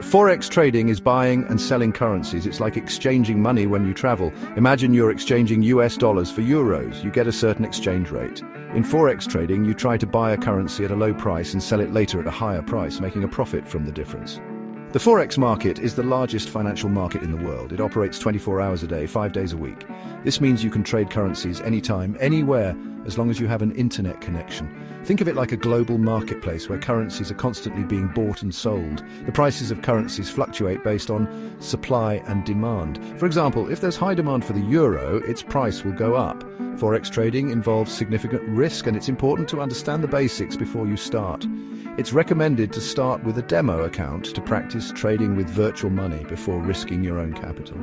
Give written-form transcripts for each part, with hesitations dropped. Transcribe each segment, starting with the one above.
Forex trading is buying and selling currencies. It's like exchanging money when you travel. Imagine you're exchanging US dollars for euros. You get a certain exchange rate. In Forex trading, you try to buy a currency at a low price and sell it later at a higher price, making a profit from the difference. The Forex market is the largest financial market in the world. It operates 24 hours a day, 5 days a week. This means you can trade currencies anytime, anywhere, as long as you have an internet connection. Think of it like a global marketplace where currencies are constantly being bought and sold. The prices of currencies fluctuate based on supply and demand. For example, if there's high demand for the euro, its price will go up. Forex trading involves significant risk, and it's important to understand the basics before you start. It's recommended to start with a demo account to practice trading with virtual money before risking your own capital.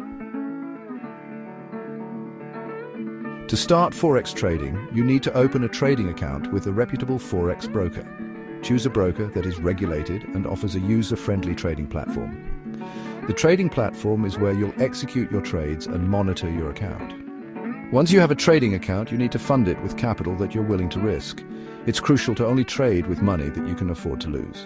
To start Forex trading, you need to open a trading account with a reputable Forex broker. Choose a broker that is regulated and offers a user-friendly trading platform. The trading platform is where you'll execute your trades and monitor your account. Once you have a trading account, you need to fund it with capital that you're willing to risk. It's crucial to only trade with money that you can afford to lose.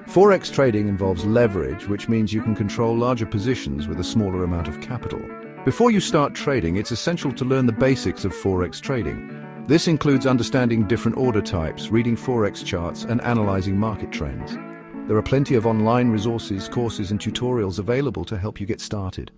Forex trading involves leverage, which means you can control larger positions with a smaller amount of capital. Before you start trading, it's essential to learn the basics of Forex trading. This includes understanding different order types, reading Forex charts, and analyzing market trends. There are plenty of online resources, courses, and tutorials available to help you get started.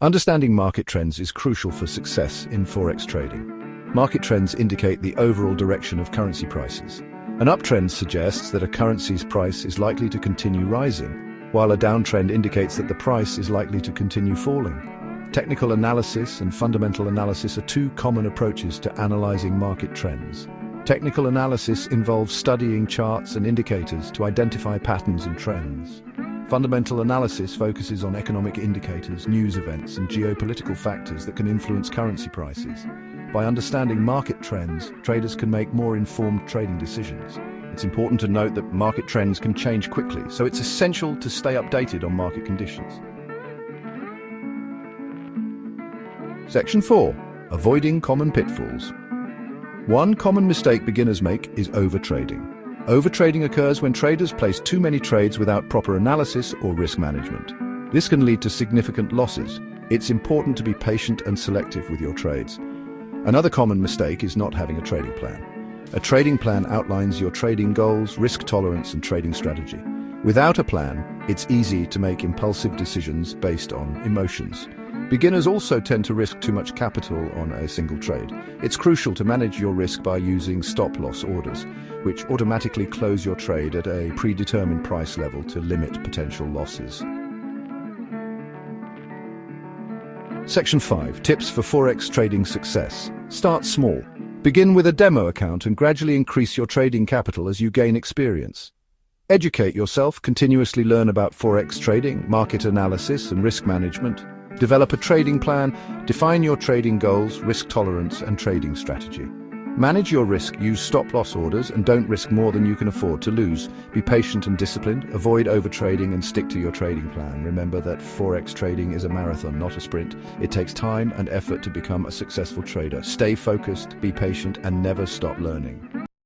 Understanding market trends is crucial for success in Forex trading. Market trends indicate the overall direction of currency prices. An uptrend suggests that a currency's price is likely to continue rising, while a downtrend indicates that the price is likely to continue falling. Technical analysis and fundamental analysis are two common approaches to analyzing market trends. Technical analysis involves studying charts and indicators to identify patterns and trends. Fundamental analysis focuses on economic indicators, news events, and geopolitical factors that can influence currency prices. By understanding market trends, traders can make more informed trading decisions. It's important to note that market trends can change quickly, so it's essential to stay updated on market conditions. Section 4. Avoiding common pitfalls. One common mistake beginners make is overtrading. Overtrading occurs when traders place too many trades without proper analysis or risk management. This can lead to significant losses. It's important to be patient and selective with your trades. Another common mistake is not having a trading plan. A trading plan outlines your trading goals, risk tolerance, and trading strategy. Without a plan, it's easy to make impulsive decisions based on emotions. Beginners also tend to risk too much capital on a single trade. It's crucial to manage your risk by using stop-loss orders, which automatically close your trade at a predetermined price level to limit potential losses. Section 5. Tips for Forex trading success. Start small. Begin with a demo account and gradually increase your trading capital as you gain experience. Educate yourself, continuously learn about Forex trading, market analysis, and risk management. Develop a trading plan, define your trading goals, risk tolerance, and trading strategy. Manage your risk, use stop-loss orders, and don't risk more than you can afford to lose. Be patient and disciplined, avoid overtrading, and stick to your trading plan. Remember that Forex trading is a marathon, not a sprint. It takes time and effort to become a successful trader. Stay focused, be patient, and never stop learning.